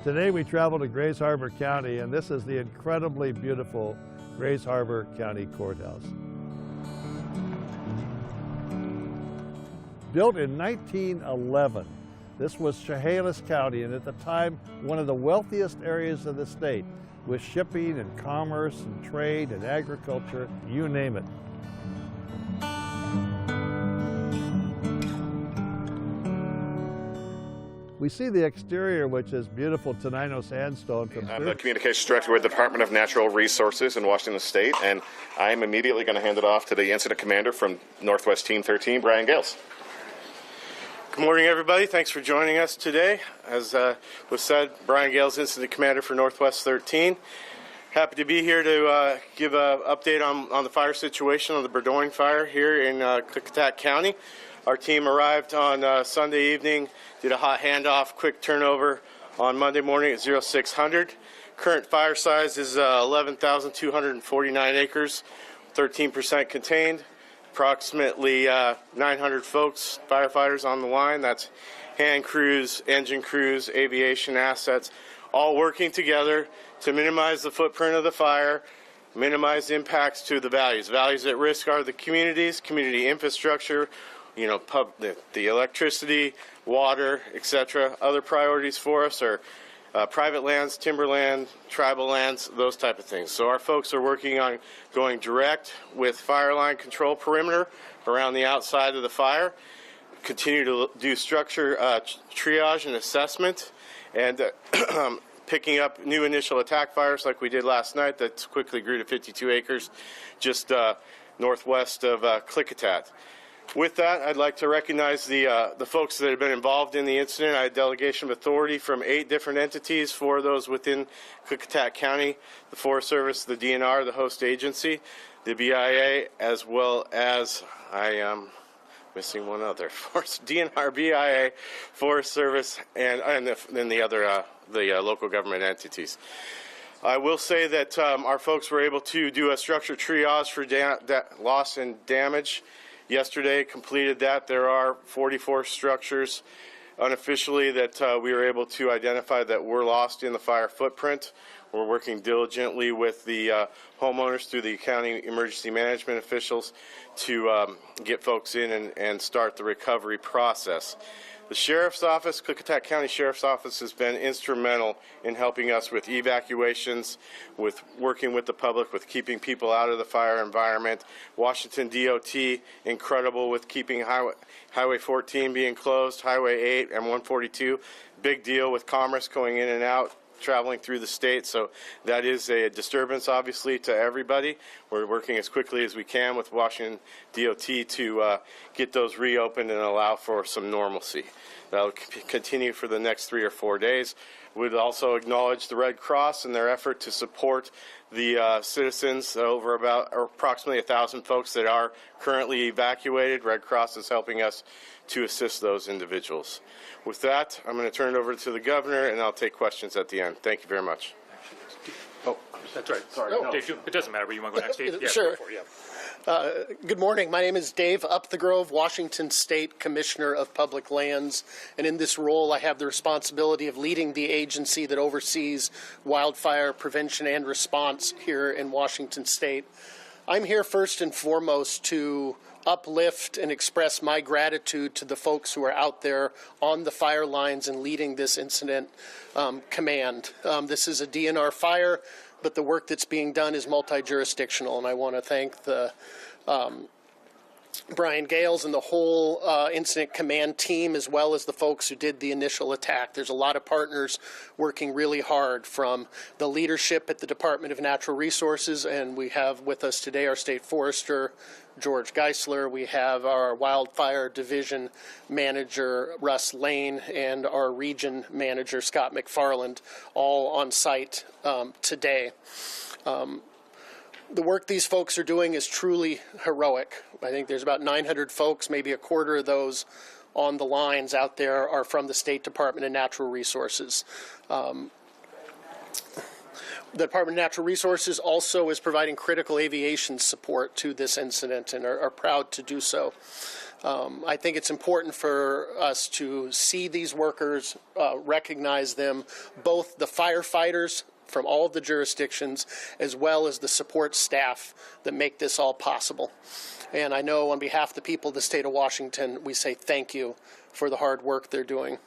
Today we travel to Grays Harbor County, and this is the incredibly beautiful Grays Harbor County Courthouse. Built in 1911, this was Chehalis County, and at the time one of the wealthiest areas of the state, with shipping and commerce and trade and agriculture, you name it. We see the exterior, which is beautiful Tenino sandstone. I'm the Communications Director with the Department of Natural Resources in Washington State, and I'm immediately going to hand it off to the Incident Commander from Northwest Team 13, Brian Gales. Good morning, everybody. Thanks for joining us today. As was said, Brian Gales, Incident Commander for Northwest 13. Happy to be here to give an update on the fire situation on the Burdoin Fire here in Klickitat County. Our team arrived on Sunday evening, did a hot handoff, quick turnover on Monday morning at 0600. Current fire size is 11,249 acres, 13% contained. Approximately 900 folks, firefighters on the line. That's hand crews, engine crews, aviation assets, all working together to minimize the footprint of the fire, minimize impacts to the values. Values at risk are the communities, community infrastructure, you know, the electricity, water, etc. Other priorities for us are private lands, timberland, tribal lands, those type of things. So our folks are working on going direct with fire line control perimeter around the outside of the fire, continue to do structure triage and assessment, and picking up new initial attack fires like we did last night that quickly grew to 52 acres just northwest of Klickitat. With that, I'd like to recognize the folks that have been involved in the incident. I had delegation of authority from 8 different entities, 4 of those within Klickitat County, the Forest Service, the DNR, the host agency, the BIA, as well as, I am missing one other, DNR, BIA, Forest Service, and then the other, local government entities. I will say that our folks were able to do a structure triage for loss and damage. Yesterday completed that. There are 44 structures unofficially that we were able to identify that were lost in the fire footprint. We're working diligently with the homeowners through the county emergency management officials to get folks in and start the recovery process. The Sheriff's Office, Klickitat County Sheriff's Office, has been instrumental in helping us with evacuations, with working with the public, with keeping people out of the fire environment. Washington DOT, incredible with keeping Highway 14 being closed, Highway 8 and 142. Big deal with commerce going in and out, traveling through the state, so that is a disturbance obviously to everybody. We're working as quickly as we can with Washington DOT to get those reopened and allow for some normalcy. That'll continue for the next 3 or 4 days. We'd also acknowledge the Red Cross and their effort to support the citizens, over approximately 1,000 folks that are currently evacuated. Red Cross is helping us to assist those individuals. With that, I'm going to turn it over to the governor, and I'll take questions at the end. Thank you very much. Oh, that's right. Sorry. No. Dave, it doesn't matter, but you want to go next, Dave? Yeah, sure. Good morning. My name is Dave Upthegrove, Washington State Commissioner of Public Lands, and in this role I have the responsibility of leading the agency that oversees wildfire prevention and response here in Washington State. I'm here first and foremost to uplift and express my gratitude to the folks who are out there on the fire lines and leading this incident command. This is a DNR fire, but the work that's being done is multi-jurisdictional, and I want to thank the Brian Gales and the whole incident command team, as well as the folks who did the initial attack. There's a lot of partners working really hard, from the leadership at the Department of Natural Resources, and we have with us today our state forester, George Geisler. We have our wildfire division manager, Russ Lane, and our region manager, Scott McFarland, all on site today. The work these folks are doing is truly heroic. I think there's about 900 folks, maybe a quarter of those on the lines out there are from the State Department of Natural Resources. The Department of Natural Resources also is providing critical aviation support to this incident and are proud to do so. I think it's important for us to see these workers, recognize them, both the firefighters from all of the jurisdictions, as well as the support staff that make this all possible. And I know on behalf of the people of the state of Washington, we say thank you for the hard work they're doing.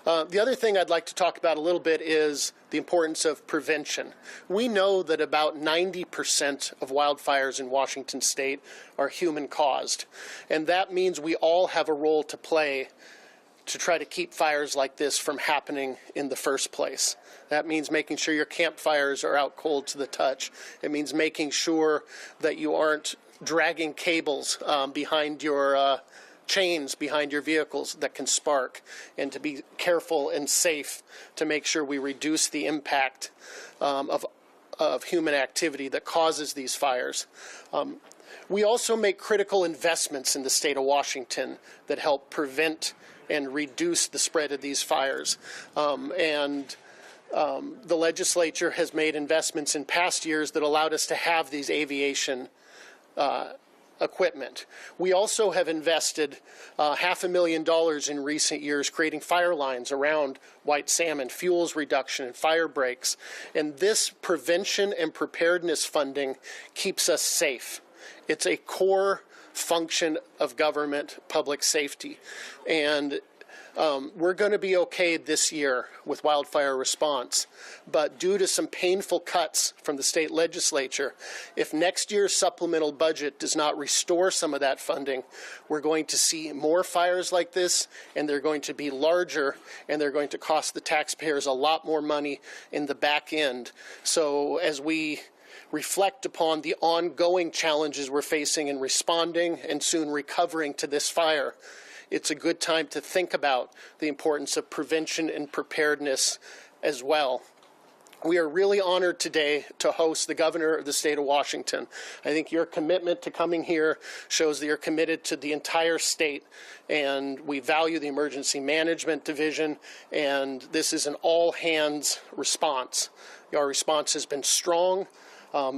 The other thing I'd like to talk about a little bit is the importance of prevention. We know that about 90% of wildfires in Washington state are human caused. And that means we all have a role to play to try to keep fires like this from happening in the first place. That means making sure your campfires are out cold to the touch. It means making sure that you aren't dragging cables behind your chains behind your vehicles that can spark, and to be careful and safe to make sure we reduce the impact of human activity that causes these fires. We also make critical investments in the state of Washington that help prevent and reduce the spread of these fires. The legislature has made investments in past years that allowed us to have these aviation equipment. We also have invested $500,000 in recent years creating fire lines around White Salmon, fuels reduction, and fire breaks. And this prevention and preparedness funding keeps us safe. It's a core function of government public safety. And we're going to be okay this year with wildfire response, but due to some painful cuts from the state legislature, if next year's supplemental budget does not restore some of that funding, we're going to see more fires like this, and they're going to be larger, and they're going to cost the taxpayers a lot more money in the back end. So as we reflect upon the ongoing challenges we're facing in responding and soon recovering to this fire, it's a good time to think about the importance of prevention and preparedness as well. We are really honored today to host the governor of the state of Washington. I think your commitment to coming here shows that you're committed to the entire state, and we value the emergency management division, and this is an all-hands response. Our response has been strong.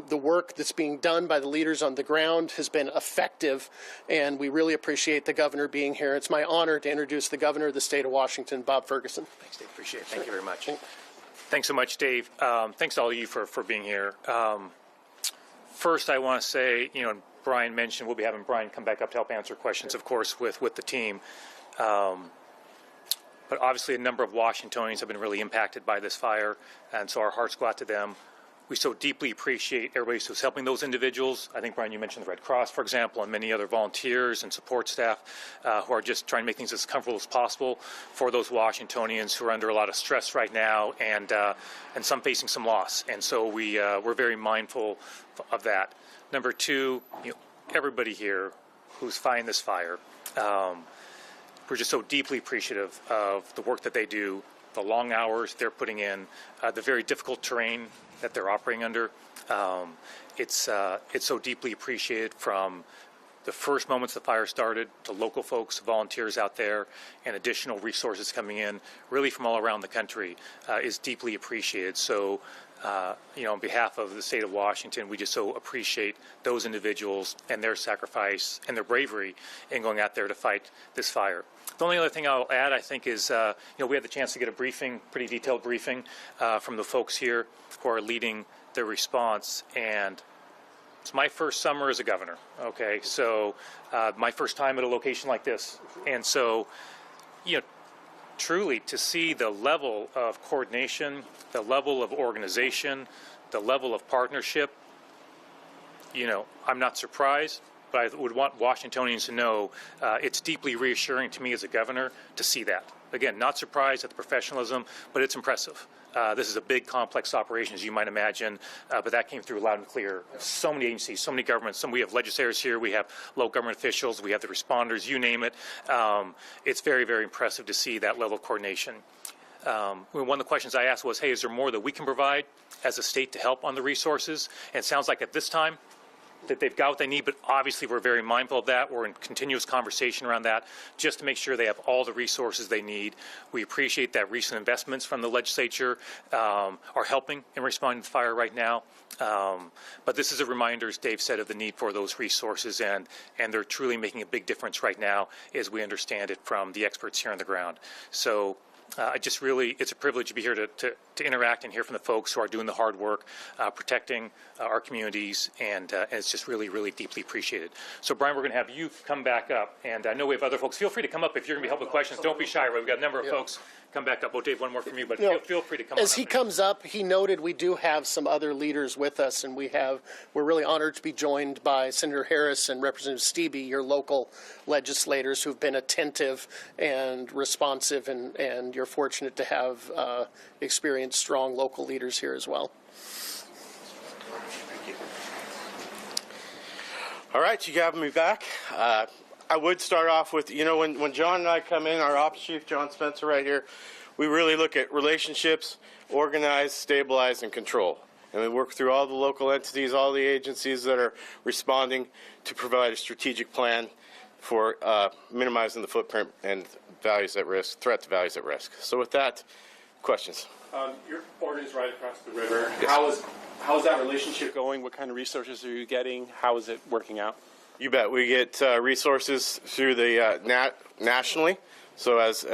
The work that's being done by the leaders on the ground has been effective, and we really appreciate the governor being here. It's my honor to introduce the governor of the state of Washington, Bob Ferguson. Thanks, Dave. Appreciate it. Thank you very much. Thanks so much, Dave. Thanks to all of you for being here. First, I want to say, and Brian mentioned we'll be having Brian come back up to help answer questions, of course, with the team. But obviously, a number of Washingtonians have been really impacted by this fire, and so our hearts go out to them. We so deeply appreciate everybody who's helping those individuals. I think, Brian, you mentioned the Red Cross, for example, and many other volunteers and support staff who are just trying to make things as comfortable as possible for those Washingtonians who are under a lot of stress right now, and some facing some loss. And so we're very mindful of that. Number two, everybody here who's fighting this fire, we're just so deeply appreciative of the work that they do, the long hours they're putting in, the very difficult terrain that they're operating under. It's so deeply appreciated from the first moments the fire started to local folks, volunteers out there, and additional resources coming in, really from all around the country, is deeply appreciated. So, on behalf of the state of Washington, we just so appreciate those individuals and their sacrifice and their bravery in going out there to fight this fire. The only other thing I'll add, I think, is we had the chance to get a briefing, pretty detailed briefing, from the folks here who are leading the response, and it's my first summer as a governor. Okay, so my first time at a location like this, and so truly to see the level of coordination, the level of organization, the level of partnership, I'm not surprised. But I would want Washingtonians to know it's deeply reassuring to me as a governor to see that. Again, not surprised at the professionalism, but it's impressive. This is a big, complex operation, as you might imagine, but that came through loud and clear. So many agencies, so many governments. We have legislators here, we have local government officials, we have the responders, you name it. It's very, very impressive to see that level of coordination. One of the questions I asked was, hey, is there more that we can provide as a state to help on the resources? And it sounds like at this time, that they've got what they need, but obviously we're very mindful of that. We're in continuous conversation around that just to make sure they have all the resources they need. We appreciate that recent investments from the legislature are helping in responding to fire right now. But this is a reminder, as Dave said, of the need for those resources, and they're truly making a big difference right now as we understand it from the experts here on the ground. So it's a privilege to be here to interact and hear from the folks who are doing the hard work, protecting our communities, and it's just really, really deeply appreciated. So, Brian, we're going to have you come back up, and I know we have other folks. Feel free to come up if you're going to be helping with questions. Don't be shy, right? We've got a number of folks come back up. Well, Dave, one more from you, but feel free to come As on he up. comes up, he noted we do have some other leaders with us, and we're really honored to be joined by Senator Harris and Representative Stevie, your local legislators who've been attentive and responsive, and you're fortunate to have experienced, strong local leaders here as well. All right, you got me back. I would start off with, when John and I come in, our Ops Chief, John Spencer, right here, we really look at relationships, organize, stabilize, and control. And we work through all the local entities, all the agencies that are responding to provide a strategic plan for minimizing the footprint and values at risk, threat to values at risk. So with that, questions? Your port is right across the river. Yes. How is that relationship going? What kind of resources are you getting? How is it working out? You bet. We get resources through the nationally. So as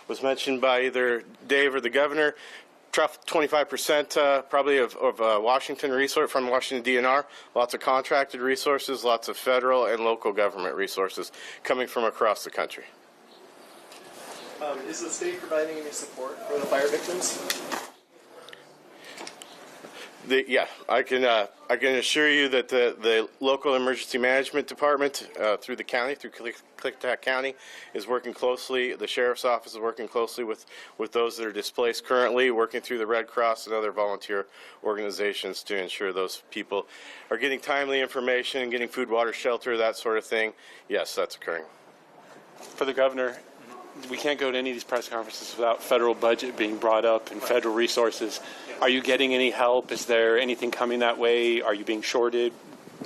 was mentioned by either Dave or the governor, 25% probably of Washington resource from Washington DNR. Lots of contracted resources, lots of federal and local government resources coming from across the country. Is the state providing any support for the fire victims? I can assure you that the local emergency management department through the county, through Clicktack County, is working closely. The sheriff's office is working closely with those that are displaced currently, working through the Red Cross and other volunteer organizations to ensure those people are getting timely information, getting food, water, shelter, that sort of thing. Yes, that's occurring. For the governor, we can't go to any of these press conferences without federal budget being brought up and federal resources. Are you getting any help? Is there anything coming that way? Are you being shorted?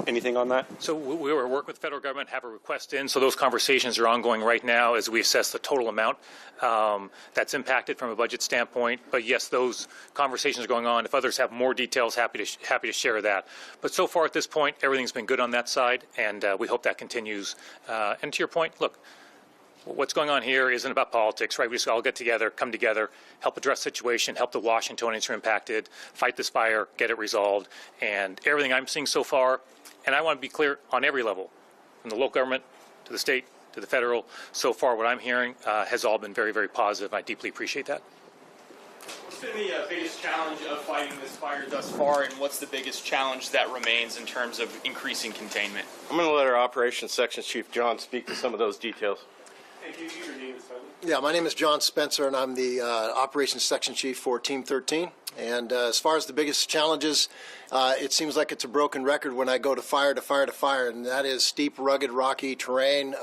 Anything on that? So we were working with the federal government, have a request in. So those conversations are ongoing right now as we assess the total amount that's impacted from a budget standpoint. But yes, those conversations are going on. If others have more details, happy to share that. But so far at this point, everything's been good on that side, and we hope that continues. And to your point, look, what's going on here isn't about politics, right? We just all get together, come together, help address the situation, help the Washingtonians who are impacted, fight this fire, get it resolved. And everything I'm seeing so far, and I want to be clear on every level, from the local government to the state to the federal, so far what I'm hearing has all been very, very positive. I deeply appreciate that. What's been the biggest challenge of fighting this fire thus far, and what's the biggest challenge that remains in terms of increasing containment? I'm going to let our Operations Section Chief John speak to some of those details. Yeah, my name is John Spencer, and I'm the Operations Section Chief for Team 13. And as far as the biggest challenges, it seems like it's a broken record when I go to fire, and that is steep, rugged, rocky terrain,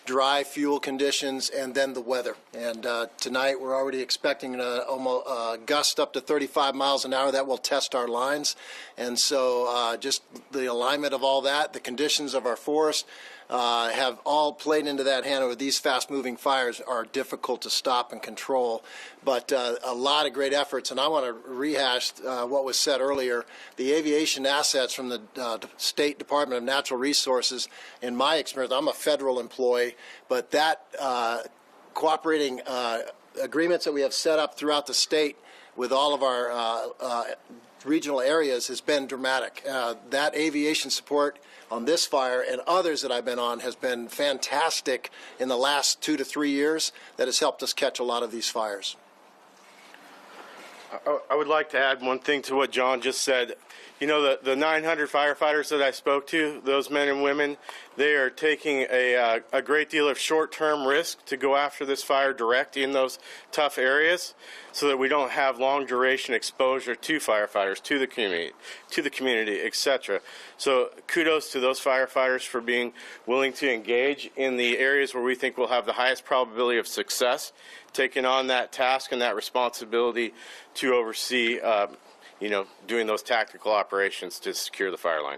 dry fuel conditions, and then the weather. And tonight we're already expecting a gust up to 35 miles an hour that will test our lines. And so just the alignment of all that, the conditions of our forest, have all played into that hand. Over these fast-moving fires are difficult to stop and control, but a lot of great efforts. And I want to rehash what was said earlier. The aviation assets from the State Department of Natural Resources, in my experience, I'm a federal employee, but that cooperating agreements that we have set up throughout the state with all of our regional areas has been dramatic. That aviation support on this fire and others that I've been on has been fantastic in the last 2 to 3 years that has helped us catch a lot of these fires. I would like to add one thing to what John just said. You know, the 900 firefighters that I spoke to, those men and women, they are taking a great deal of short-term risk to go after this fire direct in those tough areas so that we don't have long-duration exposure to firefighters, to the community, etc. So kudos to those firefighters for being willing to engage in the areas where we think we'll have the highest probability of success, taking on that task and that responsibility to oversee doing those tactical operations to secure the fire line.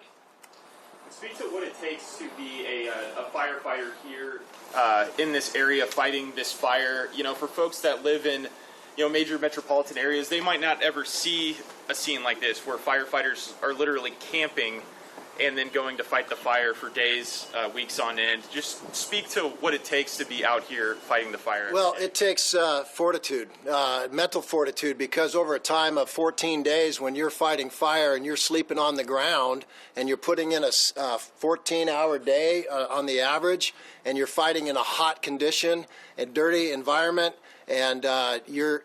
Speak to what it takes to be a firefighter here in this area fighting this fire. You know, for folks that live in, you know, major metropolitan areas, they might not ever see a scene like this where firefighters are literally camping and then going to fight the fire for days, weeks on end. Just speak to what it takes to be out here fighting the fire. Well, it takes fortitude, mental fortitude, because over a time of 14 days when you're fighting fire and you're sleeping on the ground and you're putting in a 14-hour day on the average, and you're fighting in a hot condition, a dirty environment, and you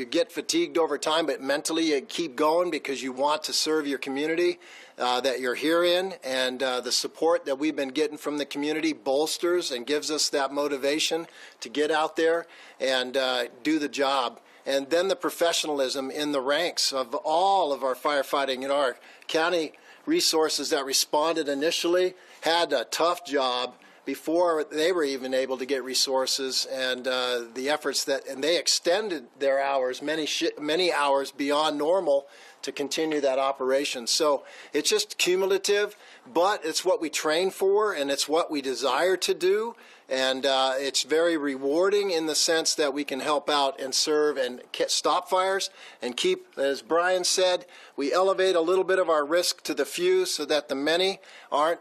get fatigued over time, but mentally you keep going because you want to serve your community that you're here in, and the support that we've been getting from the community bolsters and gives us that motivation to get out there and do the job. And then the professionalism in the ranks of all of our firefighting. You know, our county resources that responded initially had a tough job before they were even able to get resources, and the efforts that, and they extended their hours, many hours beyond normal to continue that operation. So it's just cumulative, but it's what we train for and it's what we desire to do. And it's very rewarding in the sense that we can help out and serve and stop fires and keep, as Brian said, we elevate a little bit of our risk to the few so that the many aren't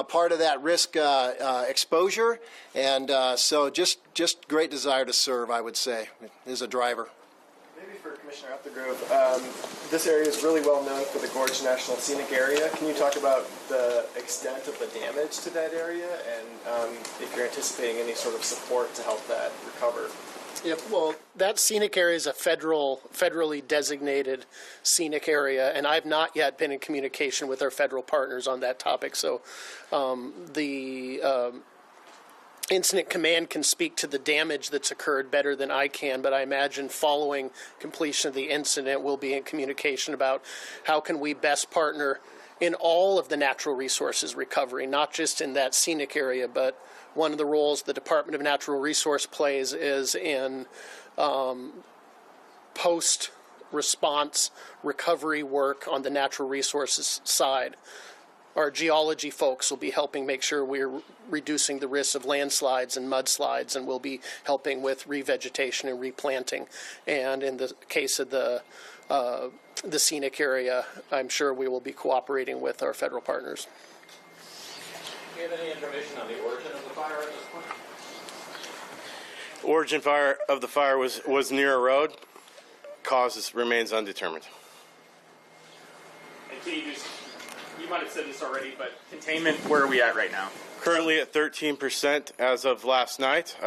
part of that risk exposure. And so just great desire to serve, I would say, is a driver. Maybe for Commissioner Upthegrove, this area is really well known for the Gorge National Scenic Area. Can you talk about the extent of the damage to that area and if you're anticipating any sort of support to help that recover? Yep. Well, that scenic area is a federally designated scenic area, and I've not yet been in communication with our federal partners on that topic. So the Incident Command can speak to the damage that's occurred better than I can, but I imagine following completion of the incident, we'll be in communication about how can we best partner in all of the natural resources recovery, not just in that scenic area, but one of the roles the Department of Natural Resource plays is in post-response recovery work on the natural resources side. Our geology folks will be helping make sure we're reducing the risk of landslides and mudslides, and we'll be helping with revegetation and replanting. And in the case of the scenic area, I'm sure we will be cooperating with our federal partners. Do you have any information on the origin of the fire at this point? Origin of the fire was near a road. Cause remains undetermined. And can you might have said this already, but containment, where are we at right now? Currently at 13% as of last night.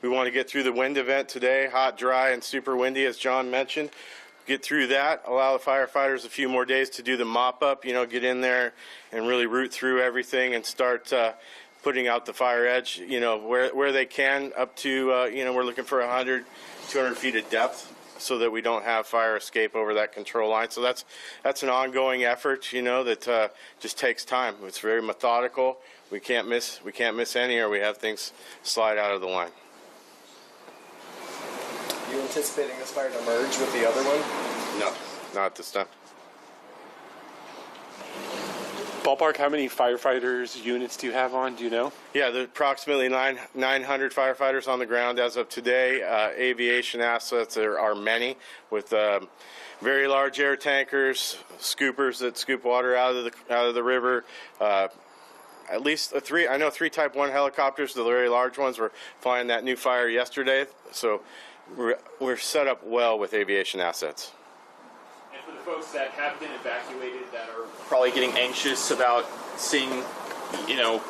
We want to get through the wind event today, hot, dry, and super windy, as John mentioned. Get through that, allow the firefighters a few more days to do the mop-up, you know, get in there and really root through everything and start putting out the fire edge, you know, where they can, up to, you know, we're looking for 100, 200 feet of depth so that we don't have fire escape over that control line. So that's an ongoing effort, you know, that just takes time. It's very methodical. We can't miss any, or we have things slide out of the line. Are you anticipating this fire to merge with the other one? No, not at this time. Ballpark, how many firefighters units do you have on? Do you know? Yeah, there's approximately 900 firefighters on the ground as of today. Aviation assets are many, with very large air tankers, scoopers that scoop water out of the river. At least three. I know 3 Type 1 helicopters, the very large ones, were flying that new fire yesterday. So we're set up well with aviation assets. And for the folks that have been evacuated, that are probably getting anxious about seeing, you know,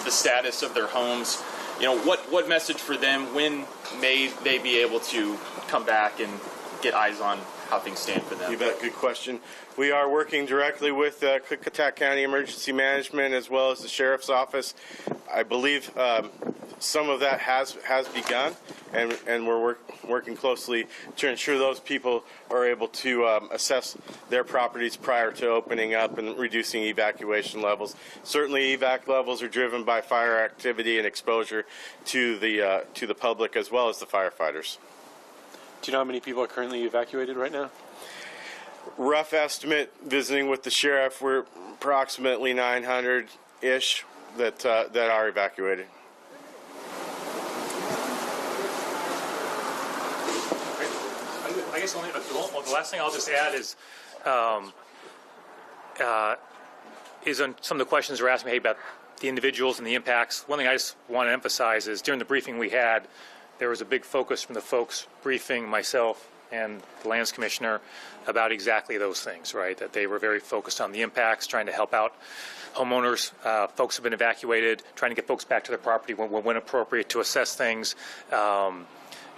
the status of their homes, you know, what message for them? When may they be able to come back and get eyes on how things stand for them? You bet. Good question. We are working directly with Klickitat County Emergency Management as well as the Sheriff's Office. I believe some of that has begun, and we're working closely to ensure those people are able to assess their properties prior to opening up and reducing evacuation levels. Certainly, evac levels are driven by fire activity and exposure to the public as well as the firefighters. Do you know how many people are currently evacuated right now? rough estimate, visiting with the sheriff, we're approximately 900-ish that are evacuated. I guess only the last thing I'll just add is on some of the questions were asking me about the individuals and the impacts. One thing I just want to emphasize is during the briefing we had, there was a big focus from the folks briefing myself and the lands commissioner about exactly those things, right? That they were very focused on the impacts, trying to help out homeowners. Folks have been evacuated, trying to get folks back to their property when appropriate to assess things.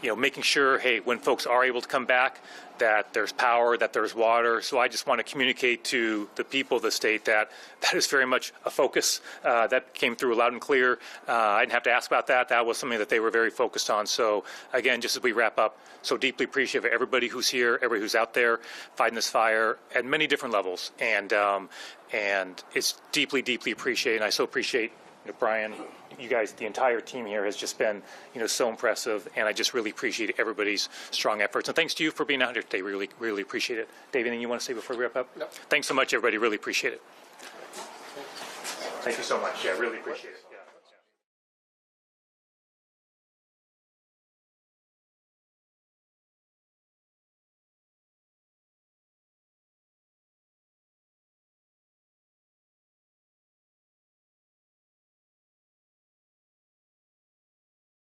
Making sure, hey, when folks are able to come back, that there's power, that there's water. So I just want to communicate to the people of the state that that is very much a focus. That came through loud and clear. I didn't have to ask about that. That was something that they were very focused on. So again, just as we wrap up, so deeply appreciative of everybody who's here, everybody who's out there fighting this fire at many different levels. And it's deeply, deeply appreciated. And I so appreciate Brian, you guys, the entire team here has just been, so impressive, and I just really appreciate everybody's strong efforts. And thanks to you for being out here today. Really, really appreciate it. Dave, anything you want to say before we wrap up? No. Thanks so much, everybody. Really appreciate it. Thank you so much. Yeah, really appreciate it. Yeah.